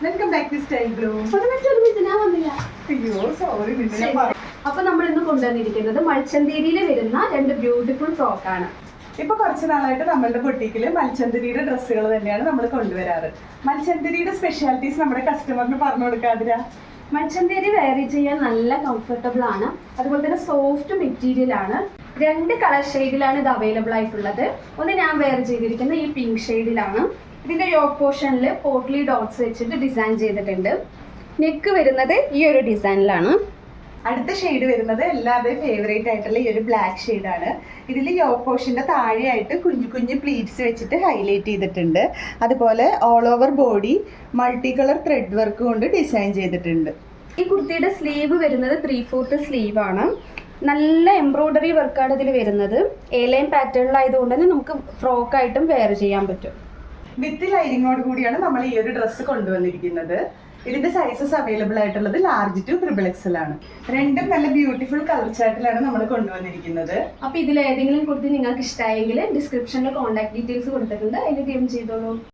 Welcome back to style blue. അയ്യോ sorry. അപ്പൊ നമ്മൾ ഇന്ന് കൊണ്ടുവന്നിരിക്കുന്നത് മൽച്ചന്തേരിയിൽ വരുന്ന 2 ബ്യൂട്ടിഫുൾ ഫ്രോക്കാണ്. ഇപ്പൊ കുറച്ച് നാളായിട്ട് നമ്മളുടെ ബൊട്ടീക്കില് മൽച്ചന്ദരിയുടെ ഡ്രസ്സുകൾ തന്നെയാണ് നമ്മൾ കൊണ്ടുവരാറ്. മൽച്ചന്ദരിയുടെ സ്പെഷ്യാലിറ്റീസ് നമ്മുടെ കസ്റ്റമറിന് പറഞ്ഞു കൊടുക്കാതിരാ. മൽച്ചന്തേരി വെയർ ചെയ്യാൻ നല്ല കംഫർട്ടബിൾ ആണ്, അതുപോലെ തന്നെ സോഫ്റ്റ് മെറ്റീരിയൽ ആണ്. 2 കളർ ഷെയ്ഡിലാണ് ഇത് അവൈലബിൾ ആയിട്ടുള്ളത്. ഒന്ന് ഞാൻ വെയർ ചെയ്തിരിക്കുന്ന ഈ പിങ്ക് ഷെയ്ഡിലാണ്. ഇതിന്റെ യോക്ക് പോർഷനിൽ പോട്ട്ലി ഡോട്ട്സ് വെച്ചിട്ട് ഡിസൈൻ ചെയ്തിട്ടുണ്ട്. നെക്ക് വരുന്നത് ഈ ഒരു ഡിസൈനിലാണ്. അടുത്ത ഷെയ്ഡ് വരുന്നത് എല്ലാവരുടെയും ഫേവറേറ്റ് ആയിട്ടുള്ള ഈ ഒരു ബ്ലാക്ക് ഷെയ്ഡാണ്. ഇതിൽ യോക്ക് പോർഷന്റെ താഴെയായിട്ട് കുഞ്ഞു കുഞ്ഞു പ്ലീറ്റ്സ് വെച്ചിട്ട് ഹൈലൈറ്റ് ചെയ്തിട്ടുണ്ട്. അതുപോലെ all over body multi colour thread work കൊണ്ട് ഡിസൈൻ ചെയ്തിട്ടുണ്ട്. ഈ കുർത്തിയുടെ സ്ലീവ് വരുന്നത് 3/4 സ്ലീവ് ആണ്. നല്ല എംബ്രോയ്ഡറി വർക്കാണ് ഇതിൽ വരുന്നത്. എ ലൈൻ പാറ്റേണിലായതുകൊണ്ട് തന്നെ നമുക്ക് ഫ്രോക്കായിട്ടും വെയർ ചെയ്യാൻ പറ്റും. വിത്ത് ലൈനിങ്ങോട് കൂടിയാണ് നമ്മൾ ഈ ഒരു ഡ്രസ്സ് കൊണ്ടുവന്നിരിക്കുന്നത്. ഇതിന്റെ സൈസസ് അവൈലബിൾ ആയിട്ടുള്ളത് ലാർജ് ടു XXL ആണ്. രണ്ടും നല്ല ബ്യൂട്ടിഫുൾ കളർ ചാർട്ടിലാണ് നമ്മൾ കൊണ്ടുവന്നിരിക്കുന്നത്. അപ്പൊ ഇതിൽ ഏതെങ്കിലും കുർത്തി നിങ്ങൾക്ക് ഇഷ്ടമായെങ്കിൽ ഡിസ്ക്രിപ്ഷനിൽ കോൺടാക്ട് ഡീറ്റെയിൽസ് കൊടുത്തിട്ടുണ്ട്, അതിൽ ഗെയിം ചെയ്തോളൂ.